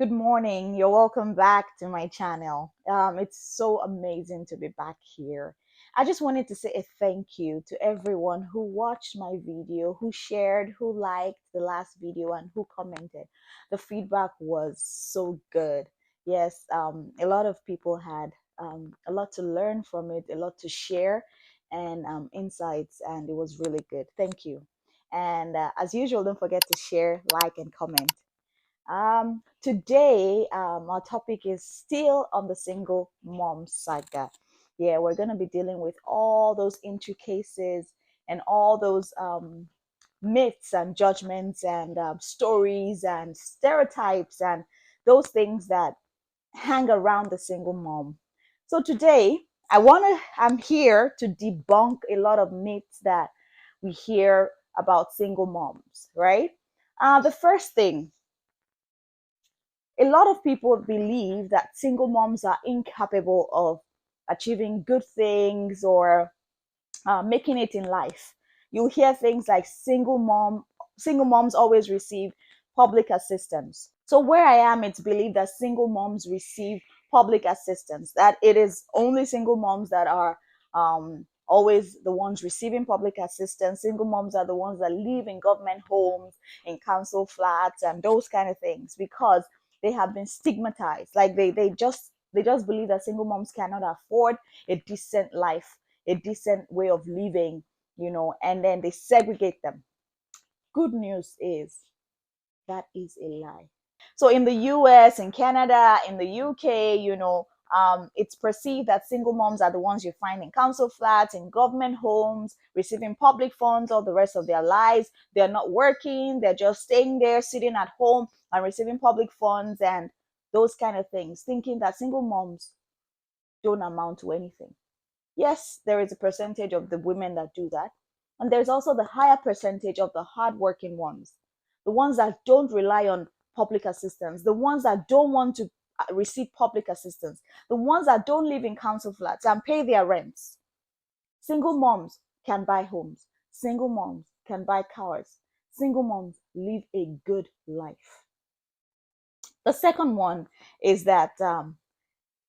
Good morning. You're welcome back to my channel. It's so amazing to be back here. I just wanted to say a thank you to everyone who watched my video, who shared, who liked the last video, and who commented. The feedback was so good. Yes, a lot of people had a lot to learn from it, a lot to share, and insights, and it was really good. Thank you. And as usual, don't forget to share, like, and comment. Today, our topic is still on the single mom saga. Yeah, we're going to be dealing with all those intricacies and all those myths and judgments and stories and stereotypes and those things that hang around the single mom. So today, I'm here to debunk a lot of myths that we hear about single moms, right? The first thing, a lot of people believe that single moms are incapable of achieving good things or making it in life. You'll hear things like single moms always receive public assistance. So where I am, it's believed that single moms receive public assistance, that it is only single moms that are always the ones receiving public assistance. Single moms are the ones that live in government homes, in council flats, and those kind of things, because they have been stigmatized. Like they just believe that single moms cannot afford a decent life, a decent way of living, and then they segregate them. Good news is that is a lie. So in the US, in Canada, in the UK, it's perceived that single moms are the ones you find in council flats, in government homes, receiving public funds all the rest of their lives. They're not working, they're just staying there, sitting at home and receiving public funds and those kind of things, thinking that single moms don't amount to anything. Yes, there is a percentage of the women that do that. And there's also the higher percentage of the hardworking ones, the ones that don't rely on public assistance, the ones that don't want to receive public assistance, the ones that don't live in council flats and pay their rents. Single moms can buy homes, single moms can buy cars, single moms live a good life. The second one is that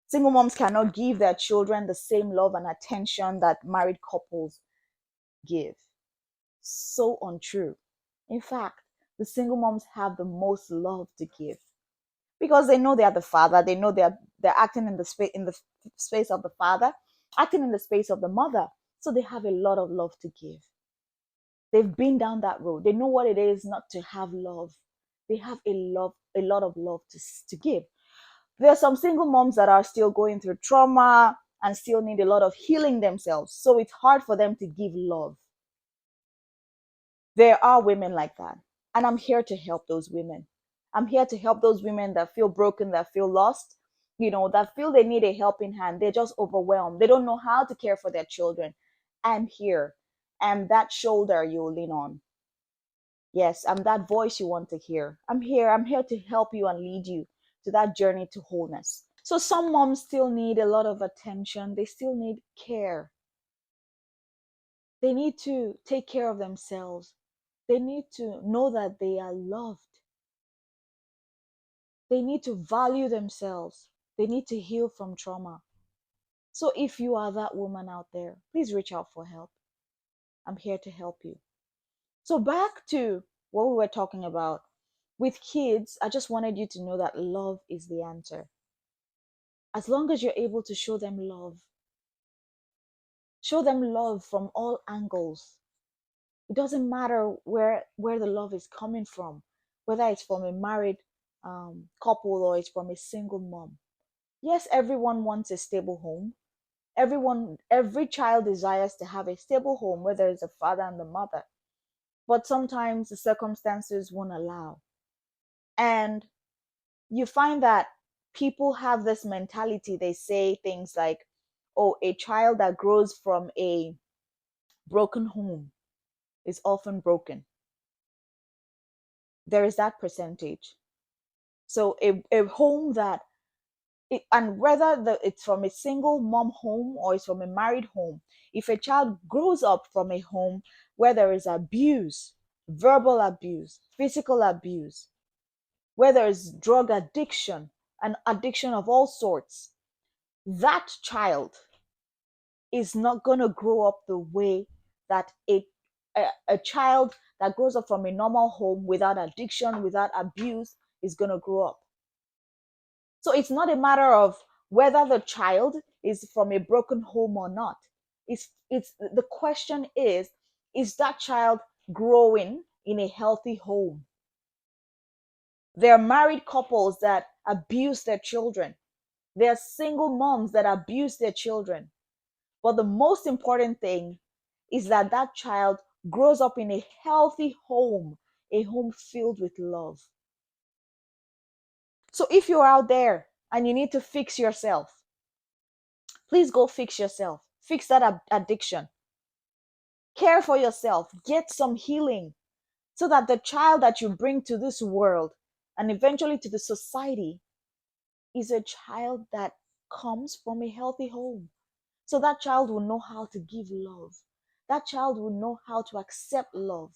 single moms cannot give their children the same love and attention that married couples give. So untrue. In fact, the single moms have the most love to give because they know they are the father. They know they're acting in the space of the father, acting in the space of the mother. So they have a lot of love to give. They've been down that road. They know what it is not to have love. They have a lot of love to give. There are some single moms that are still going through trauma and still need a lot of healing themselves. So it's hard for them to give love. There are women like that. And I'm here to help those women. I'm here to help those women that feel broken, that feel lost, that feel they need a helping hand. They're just overwhelmed. They don't know how to care for their children. I'm here. I'm that shoulder you lean on. Yes, I'm that voice you want to hear. I'm here. I'm here to help you and lead you to that journey to wholeness. So some moms still need a lot of attention. They still need care. They need to take care of themselves. They need to know that they are loved. They need to value themselves. They need to heal from trauma. So if you are that woman out there, please reach out for help. I'm here to help you. So back to what we were talking about. With kids, I just wanted you to know that love is the answer. As long as you're able to show them love from all angles. It doesn't matter where the love is coming from, whether it's from a married couple or it's from a single mom. Yes, everyone wants a stable home. Every child desires to have a stable home, whether it's the father and the mother. But sometimes the circumstances won't allow. And you find that people have this mentality. They say things like, oh, a child that grows from a broken home is often broken. There is that percentage. So a home that and whether it's from a single mom home or it's from a married home, if a child grows up from a home where there is abuse, verbal abuse, physical abuse, whether it's drug addiction, an addiction of all sorts, that child is not going to grow up the way that a child that grows up from a normal home without addiction, without abuse, is going to grow up. So it's not a matter of whether the child is from a broken home or not. It's the question is that child growing in a healthy home? There are married couples that abuse their children. There are single moms that abuse their children. But the most important thing is that that child grows up in a healthy home, a home filled with love. So if you're out there and you need to fix yourself, please go fix yourself. Fix that addiction. Care for yourself. Get some healing so that the child that you bring to this world and eventually to the society is a child that comes from a healthy home. So that child will know how to give love. That child will know how to accept love.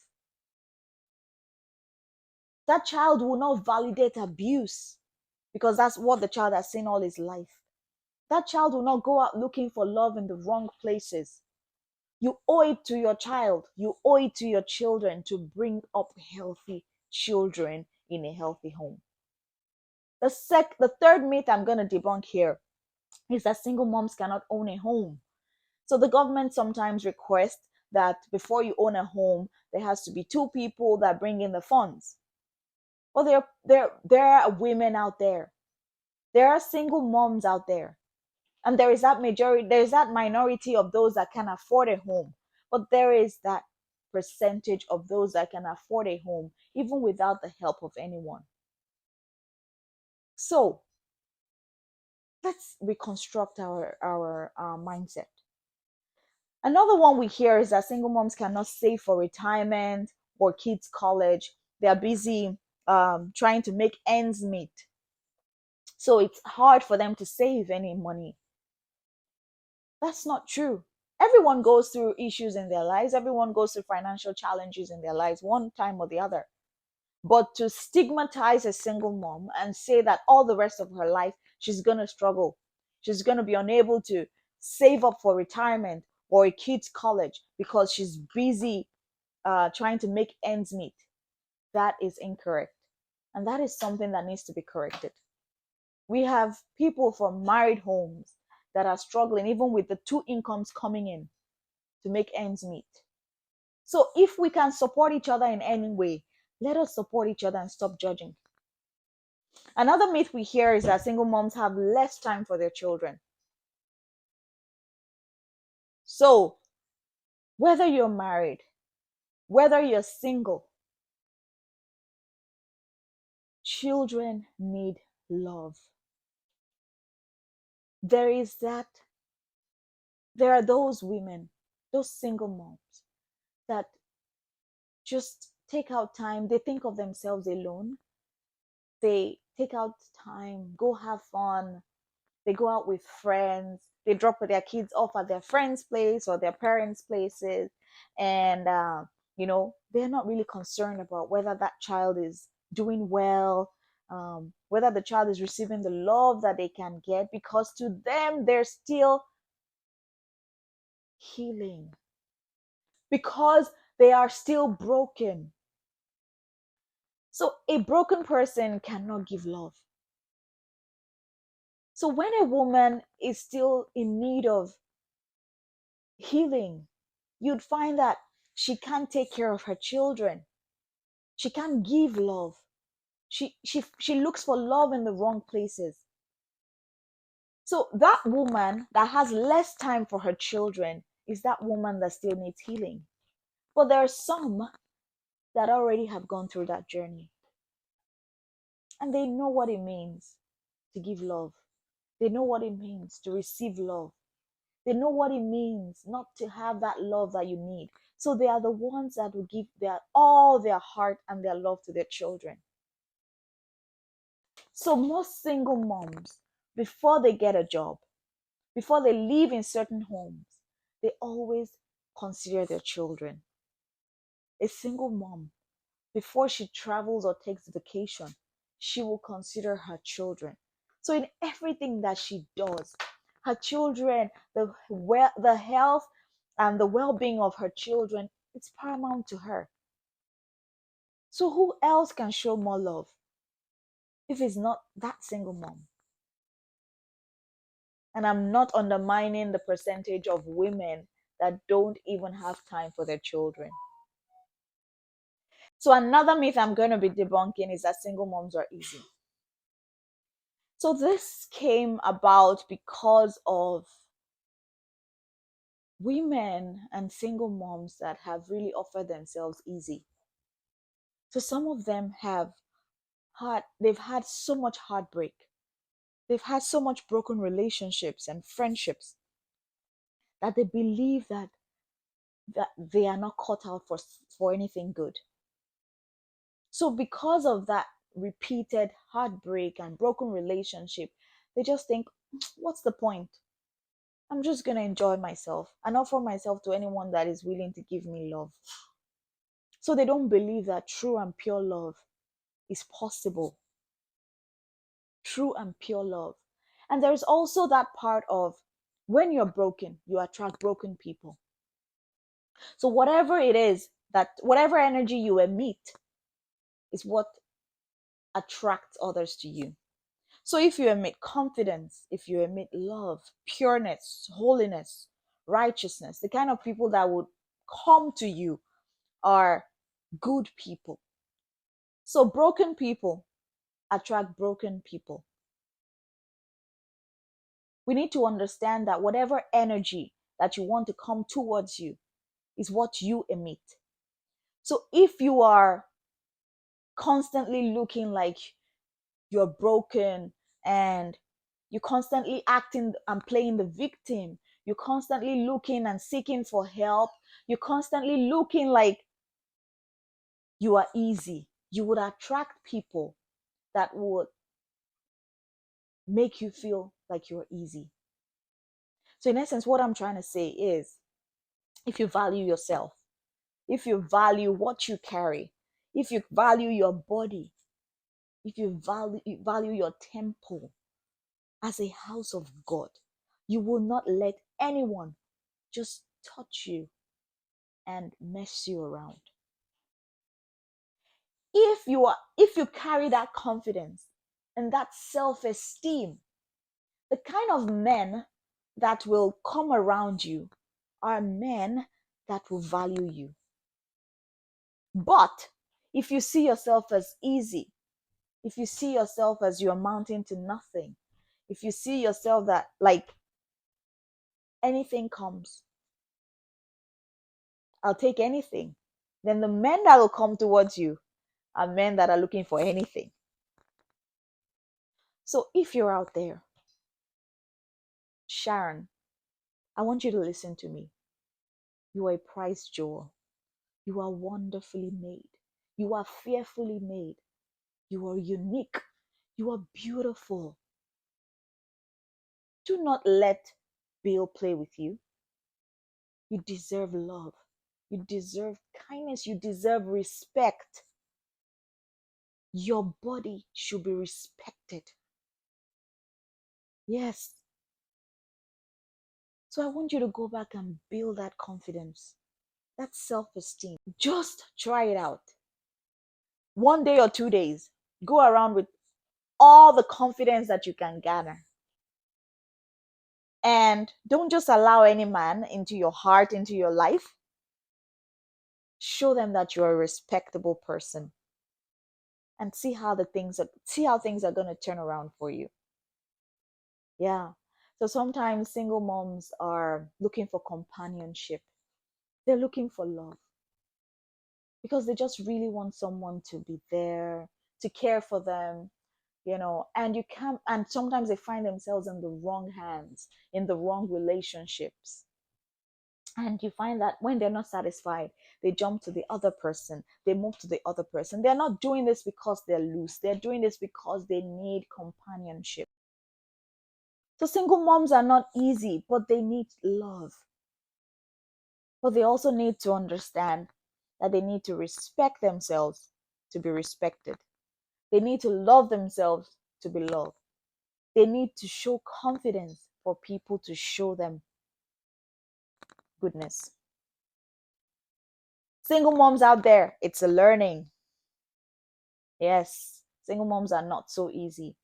That child will not validate abuse because that's what the child has seen all his life. That child will not go out looking for love in the wrong places. You owe it to your child, you owe it to your children to bring up healthy children in a healthy home. The third myth I'm going to debunk here is that single moms cannot own a home. So the government sometimes requests that before you own a home, there has to be two people that bring in the funds. Well, there are women out there. There are single moms out there. And there is that minority of those that can afford a home. But there is that percentage of those that can afford a home, even without the help of anyone. So let's reconstruct our mindset. Another one we hear is that single moms cannot save for retirement or kids' college. They are busy trying to make ends meet. So it's hard for them to save any money. That's not true. Everyone goes through issues in their lives, everyone goes through financial challenges in their lives, one time or the other. But to stigmatize a single mom and say that all the rest of her life she's going to struggle, she's going to be unable to save up for retirement or a kid's college because she's busy trying to make ends meet, that is incorrect. And that is something that needs to be corrected. We have people from married homes that are struggling even with the two incomes coming in to make ends meet. So if we can support each other in any way, let us support each other and stop judging. Another myth we hear is that single moms have less time for their children. So whether you're married, whether you're single, children need love. There is that, there are those women, those single moms that just take out time. They think of themselves alone. They take out time, go have fun. They go out with friends. They drop their kids off at their friends' place or their parents' places. And, they're not really concerned about whether that child is doing well, whether the child is receiving the love that they can get, because to them, they're still healing, because they are still broken. So a broken person cannot give love. So when a woman is still in need of healing, you'd find that she can't take care of her children. She can't give love. She looks for love in the wrong places. So that woman that has less time for her children is that woman that still needs healing. But there are some that already have gone through that journey and they know what it means to give love. They know what it means to receive love. They know what it means not to have that love that you need. So they are the ones that will give all their heart and their love to their children. So most single moms, before they get a job, before they live in certain homes, they always consider their children. A single mom, before she travels or takes vacation, she will consider her children. So in everything that she does, her children, the health and the well-being of her children, it's paramount to her. So who else can show more love if it's not that single mom? And I'm not undermining the percentage of women that don't even have time for their children. So another myth I'm going to be debunking is that single moms are easy. So this came about because of women and single moms that have really offered themselves easy. So some of them they've had so much heartbreak. They've had so much broken relationships and friendships that they believe that they are not cut out for anything good. So because of that repeated heartbreak and broken relationship, they just think, what's the point? I'm just going to enjoy myself and offer myself to anyone that is willing to give me love. So they don't believe that true and pure love is possible. True and pure love. And there's also that part of when you're broken, you attract broken people. So whatever it is, that whatever energy you emit is what attracts others to you. So if you emit confidence, if you emit love, pureness, holiness, righteousness, the kind of people that would come to you are good people. So broken people attract broken people. We need to understand that whatever energy that you want to come towards you is what you emit. So if you are constantly looking like you're broken and you're constantly acting and playing the victim, you're constantly looking and seeking for help, you're constantly looking like you are easy, you would attract people that would make you feel like you're easy. So, in essence, what I'm trying to say is if you value yourself, if you value what you carry, if you value your body, if you value your temple as a house of God, you will not let anyone just touch you and mess you around. If you carry that confidence and that self-esteem, the kind of men that will come around you are men that will value you. But if you see yourself as easy, if you see yourself as you're amounting to nothing, if you see yourself that like anything comes, I'll take anything, then the men that will come towards you are men that are looking for anything. So if you're out there, Sharon, I want you to listen to me. You are a prized jewel. You are wonderfully made. You are fearfully made. You are unique. You are beautiful. Do not let Bill play with you. You deserve love. You deserve kindness. You deserve respect. Your body should be respected. Yes. So I want you to go back and build that confidence, that self esteem. Just try it out. 1 day or 2 days. Go around with all the confidence that you can gather. And don't just allow any man into your heart, into your life. Show them that you're a respectable person and see how things are going to turn around for you. Yeah. So sometimes single moms are looking for companionship. They're looking for love because they just really want someone to be there, to care for them, and you can't, and sometimes they find themselves in the wrong hands, in the wrong relationships. And you find that when they're not satisfied, they jump to the other person, they move to the other person. They're not doing this because they're loose, they're doing this because they need companionship. So single moms are not easy, but they need love. But they also need to understand that they need to respect themselves to be respected. They need to love themselves to be loved. They need to show confidence for people to show them goodness. Single moms out there, it's a learning. Yes, single moms are not so easy,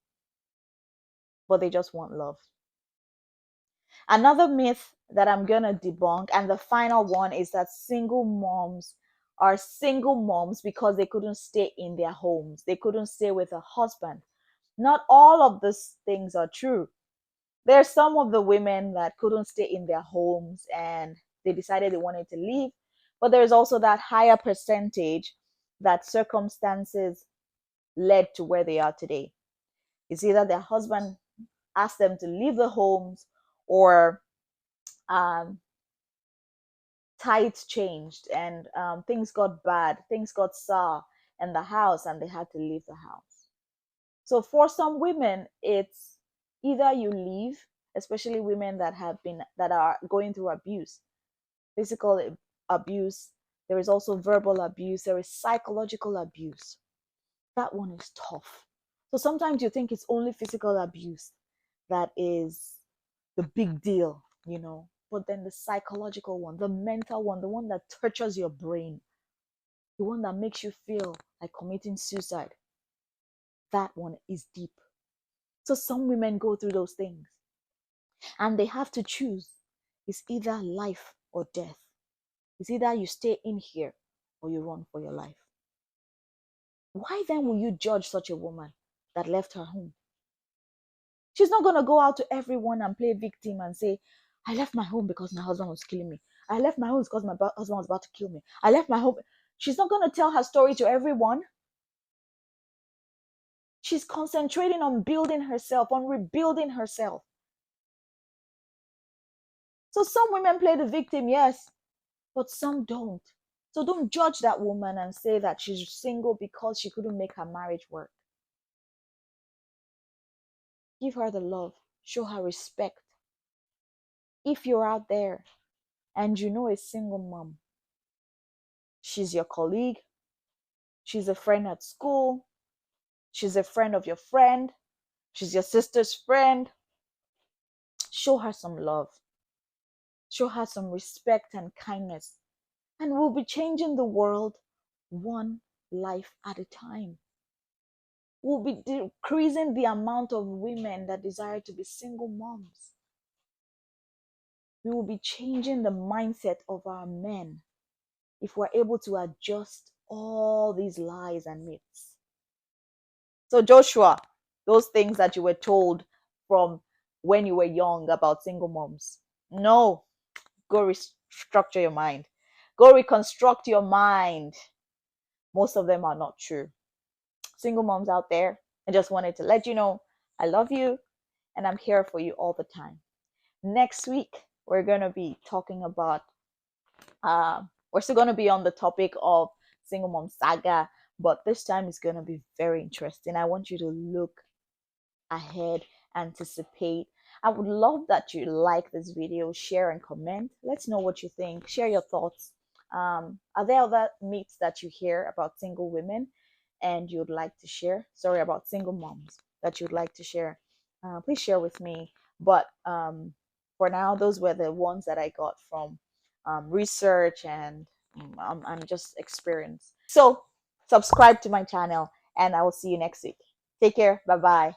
but they just want love. Another myth that I'm going to debunk, and the final one, is that single moms are single moms because they couldn't stay in their homes. They couldn't stay with a husband. Not all of these things are true. There's some of the women that couldn't stay in their homes and they decided they wanted to leave. But there's also that higher percentage that circumstances led to where they are today. It's either their husband asked them to leave the homes, or um, tides changed, and things got bad, things got sour in the house, and they had to leave the house. So for some women, it's either you leave, especially women that are going through abuse, physical abuse. There is also verbal abuse. There is psychological abuse. That one is tough. So sometimes you think it's only physical abuse that is the big deal, but then the psychological one, the mental one, the one that tortures your brain, the one that makes you feel like committing suicide, that one is deep. So some women go through those things and they have to choose. It's either life or death. It's either you stay in here or you run for your life. Why then will you judge such a woman that left her home? She's not going to go out to everyone and play victim and say, I left my home because my husband was killing me. I left my home because my husband was about to kill me. I left my home. She's not going to tell her story to everyone. She's concentrating on building herself, on rebuilding herself. So some women play the victim, yes, but some don't. So don't judge that woman and say that she's single because she couldn't make her marriage work. Give her the love, show her respect. If you're out there and you know a single mom, she's your colleague, she's a friend at school, she's a friend of your friend, she's your sister's friend, show her some love, show her some respect and kindness, and we'll be changing the world one life at a time. We'll be decreasing the amount of women that desire to be single moms. We will be changing the mindset of our men if we're able to adjust all these lies and myths. So, Joshua, those things that you were told from when you were young about single moms, no, go restructure your mind, go reconstruct your mind. Most of them are not true. Single moms out there, I just wanted to let you know I love you and I'm here for you all the time. Next week, we're going to be talking about, we're still going to be on the topic of single mom saga, but this time it's going to be very interesting. I want you to look ahead, anticipate. I would love that you like this video, share and comment. Let's know what you think. Share your thoughts. Are there other myths that you hear about single women and you'd like to share? Sorry, about single moms that you'd like to share. Please share with me. But for now, those were the ones that I got from research and just experience. So subscribe to my channel and I will see you next week. Take care. Bye bye.